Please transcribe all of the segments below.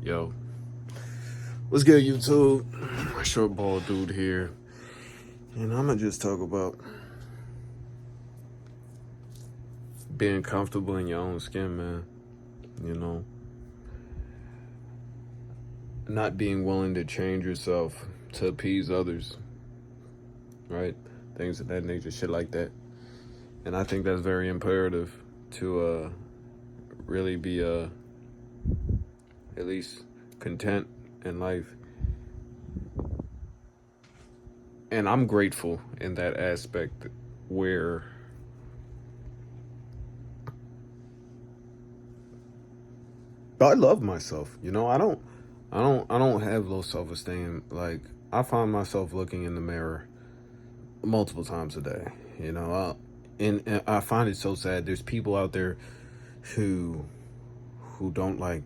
Yo, what's good, YouTube? Short ball dude here, and I'm gonna just talk about being comfortable in your own skin, man. You know, not being willing to change yourself to appease others, right? Things of that nature, shit like that. And I think that's very imperative to really be at least content in life. And I'm grateful in that aspect where I love myself. I don't have low self-esteem. Like, I find myself looking in the mirror multiple times a day. And I find it so sad. There's people out there who who don't like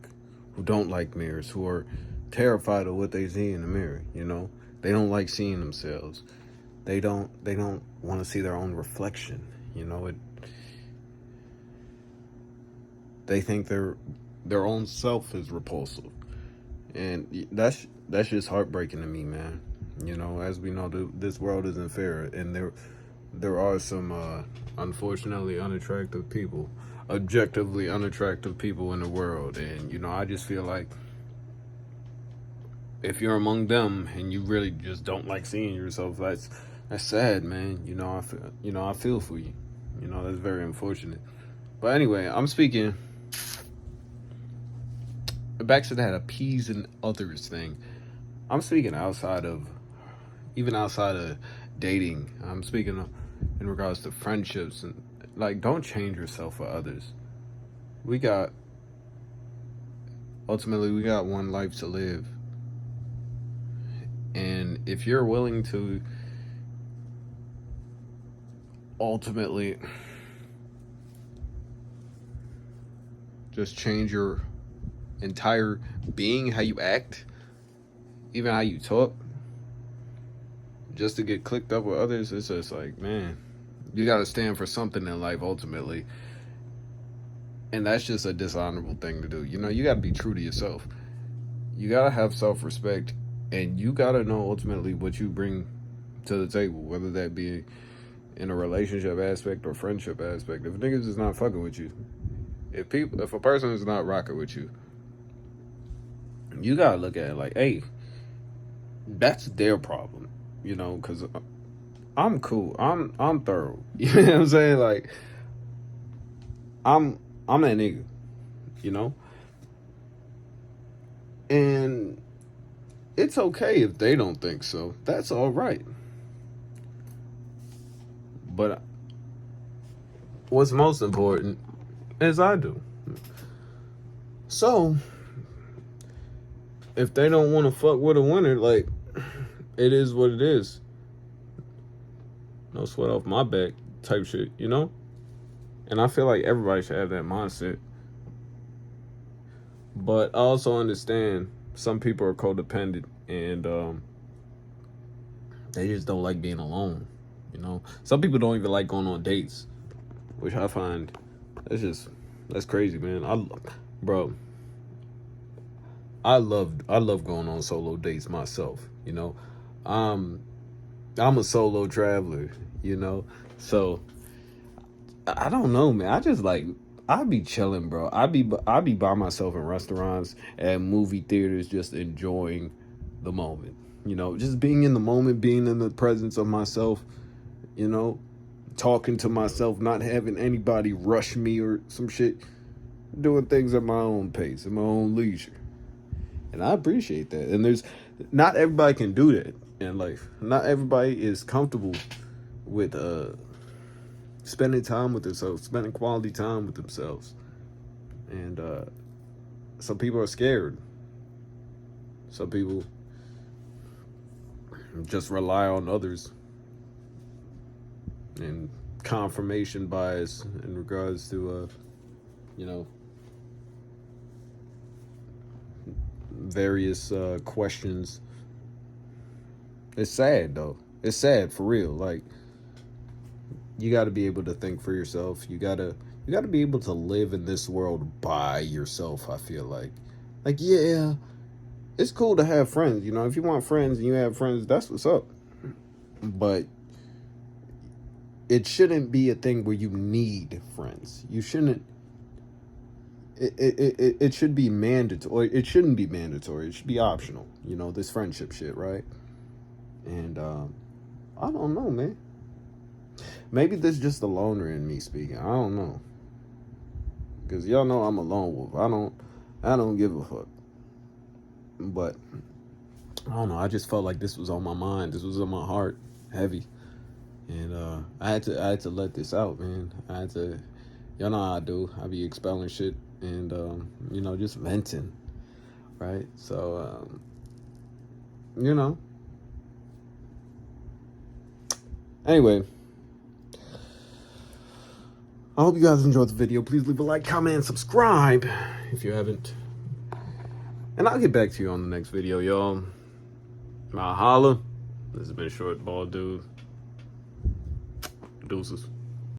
who don't like mirrors, who are terrified of what they see in the mirror. They don't like seeing themselves. They don't want to see their own reflection. They think their own self is repulsive, and that's just heartbreaking to me, man. As we know, this world isn't fair, and there are some unfortunately unattractive people, objectively unattractive people in the world, and I just feel like if you're among them and you really just don't like seeing yourself, that's sad, man. I feel for you. That's very unfortunate. But anyway, I'm speaking back to that appeasing others thing. I'm speaking outside of dating. I'm speaking in regards to friendships, and like, don't change yourself for others. We got ultimately we got one life to live, and if you're willing to ultimately just change your entire being, how you act, even how you talk, just to get clicked up with others, it's just like, man, you got to stand for something in life ultimately. And that's just a dishonorable thing to do. You got to be true to yourself. You got to have self-respect, and you got to know ultimately what you bring to the table, whether that be in a relationship aspect or friendship aspect. If niggas is not fucking with you, if a person is not rocking with you, you gotta look at it like, hey, that's their problem, because I'm cool, I'm thorough. You know what I'm saying? Like, I'm that nigga, you know, and it's okay if they don't think so. That's all right. But what's most important is I do. So if they don't want to fuck with a winner, like, it is what it is. No sweat off my back type shit, And I feel like everybody should have that mindset. But I also understand some people are codependent, and they just don't like being alone. Some people don't even like going on dates, which I find that's crazy, man. Bro, I love going on solo dates myself. I'm a solo traveler. So I don't know, man. I be chilling, bro. I be by myself in restaurants and movie theaters, just enjoying the moment. Just being in the moment, being in the presence of myself. Talking to myself, not having anybody rush me or some shit. Doing things at my own pace, at my own leisure. And I appreciate that. And not everybody can do that in life. Not everybody is comfortable with spending time with themselves, spending quality time with themselves. And some people are scared. Some people just rely on others, and confirmation bias in regards to various questions. It's sad, though. It's sad for real. Like, you got to be able to think for yourself. You got to be able to live in this world by yourself, I feel like. Like, yeah, it's cool to have friends. You know, if you want friends and you have friends, that's what's up. But it shouldn't be a thing where you need friends. You shouldn't. It should be mandatory. It shouldn't be mandatory. It should be optional. You know, this friendship shit, right? And I don't know, man. Maybe this is just the loner in me speaking. I don't know. Cause y'all know I'm a lone wolf. I don't give a fuck. But I don't know. I just felt like this was on my mind. This was on my heart, heavy, and I had to let this out, man. I had to. Y'all know how I do. I be expelling shit and you know, just venting, right? So you know. Anyway, I hope you guys enjoyed the video. Please leave a like, comment, and subscribe if you haven't. And I'll get back to you on the next video, y'all. I'll holla. This has been Short Ball Dude. Deuces.